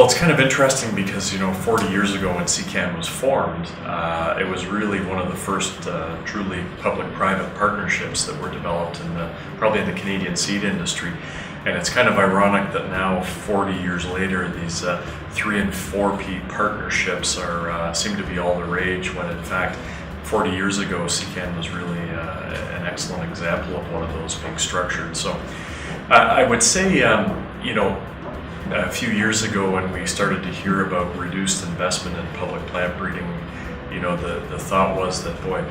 it's kind of interesting because, 40 years ago when SeCan was formed, it was really one of the first truly public-private partnerships that were developed probably in the Canadian seed industry. And it's kind of ironic that now, 40 years later, these 3 and 4P partnerships seem to be all the rage, when in fact, 40 years ago, SeCan was really an excellent example of one of those being structured. So I would say, a few years ago when we started to hear about reduced investment in public plant breeding, the thought was that, boy,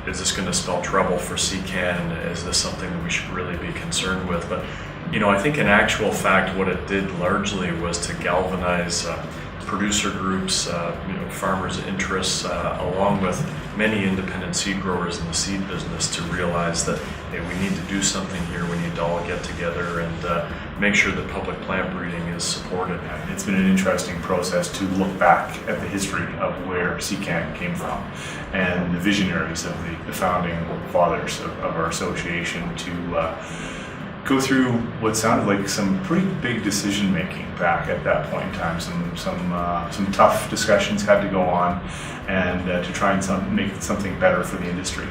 is this going to spell trouble for SeCan? Is this something that we should really be concerned with? But, I think in actual fact what it did largely was to galvanize producer groups, farmers' interests, along with many independent seed growers in the seed business, to realize that, hey, we need to do something here. We need to all get together and make sure that public plant breeding is supported. It's been an interesting process to look back at the history of where SeCan came from and the visionaries of the founding fathers of our association, to go through what sounded like some pretty big decision making back at that point in time. Some tough discussions had to go on, and to try and make something better for the industry.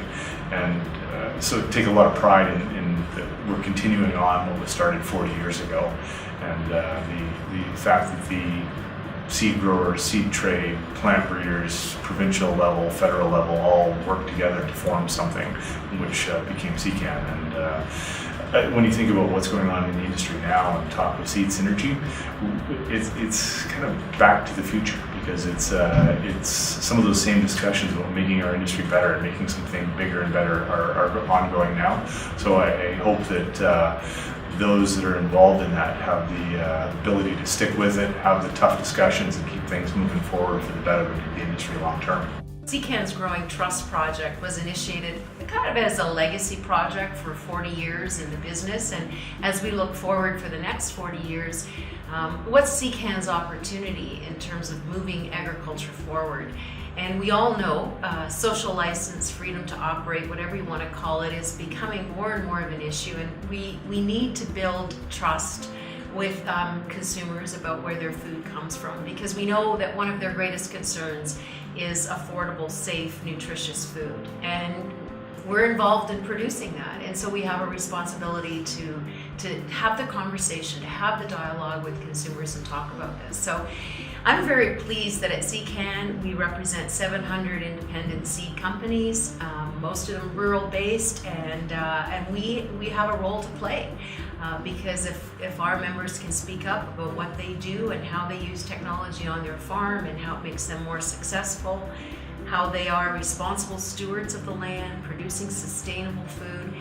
And so take a lot of pride in that we're continuing on what was started 40 years ago, and the fact that the seed growers, seed trade, plant breeders, provincial level, federal level, all work together to form something which became SeCan. And when you think about what's going on in the industry now on top of seed synergy, it's kind of back to the future, because it's some of those same discussions about making our industry better and making something bigger and better are ongoing now. So I hope that those that are involved in that have the ability to stick with it, have the tough discussions, and keep things moving forward for the betterment of the industry long term. SeCan's Growing Trust project was initiated kind of as a legacy project for 40 years in the business, and as we look forward for the next 40 years, what's SeCan's opportunity in terms of moving agriculture forward? And we all know social license, freedom to operate, whatever you want to call it, is becoming more and more of an issue, and we need to build trust with consumers about where their food comes from, because we know that one of their greatest concerns is affordable, safe, nutritious food, and we're involved in producing that, and so we have a responsibility to have the conversation, to have the dialogue with consumers and talk about this. So I'm very pleased that at SeCan we represent 700 independent seed companies, most of them rural based, and we have a role to play, because if our members can speak up about what they do and how they use technology on their farm and how it makes them more successful, how they are responsible stewards of the land, producing sustainable food.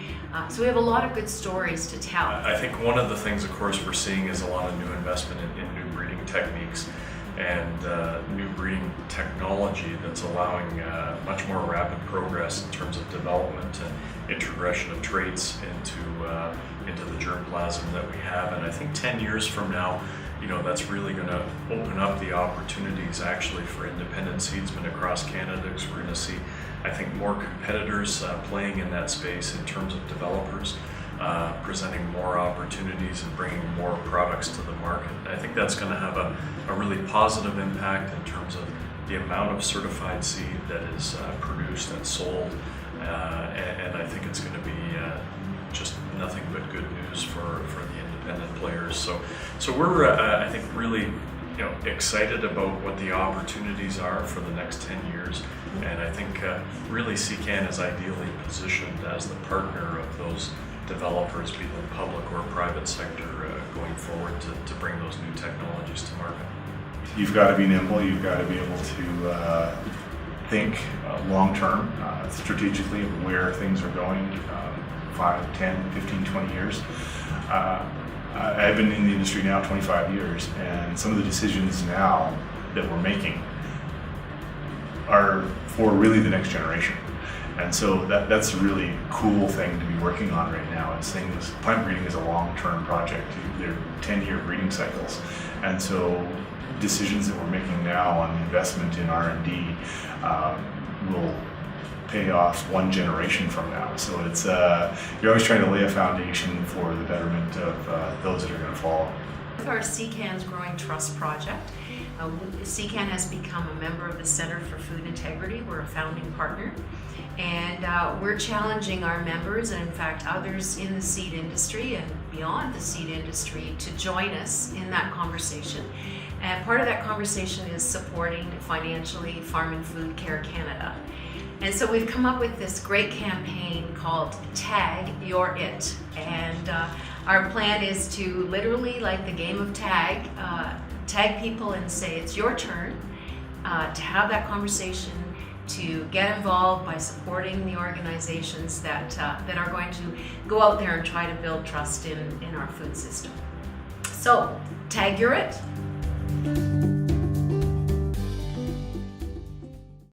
So we have a lot of good stories to tell. I think one of the things, of course, we're seeing is a lot of new investment in new breeding techniques and new breeding technology that's allowing much more rapid progress in terms of development and introgression of traits into the germplasm that we have. And I think 10 years from now, that's really going to open up the opportunities actually for independent seedsmen across Canada, because we're going to see, I think, more competitors playing in that space in terms of developers, presenting more opportunities and bringing more products to the market. And I think that's going to have a really positive impact in terms of the amount of certified seed that is produced and sold, and I think it's going to be just nothing but good news for the independent players. So we're I think really excited about what the opportunities are for the next 10 years, and I think really SeCan is ideally positioned as the partner of those developers, be they public or private sector, going forward to bring those new technologies to market. You've got to be nimble. You've got to be able to think long term, strategically, of where things are going 5, 10, 15, 20 years. I've been in the industry now 25 years, and some of the decisions now that we're making are for really the next generation. And so that's a really cool thing to be working on right now. Plant breeding is a long-term project. They're 10-year breeding cycles. And so decisions that we're making now on investment in R&D will pay off one generation from now. So it's you're always trying to lay a foundation for the betterment of those that are going to follow. With our SeCan's Growing Trust project, SeCan has become a member of the Center for Food Integrity. We're a founding partner, and we're challenging our members, and in fact others in the seed industry and beyond the seed industry, to join us in that conversation. And part of that conversation is supporting financially Farm and Food Care Canada. And so we've come up with this great campaign called Tag Your It. And our plan is to literally, like the game of tag, tag people and say it's your turn to have that conversation, to get involved by supporting the organizations that are going to go out there and try to build trust in our food system. So, tag your it.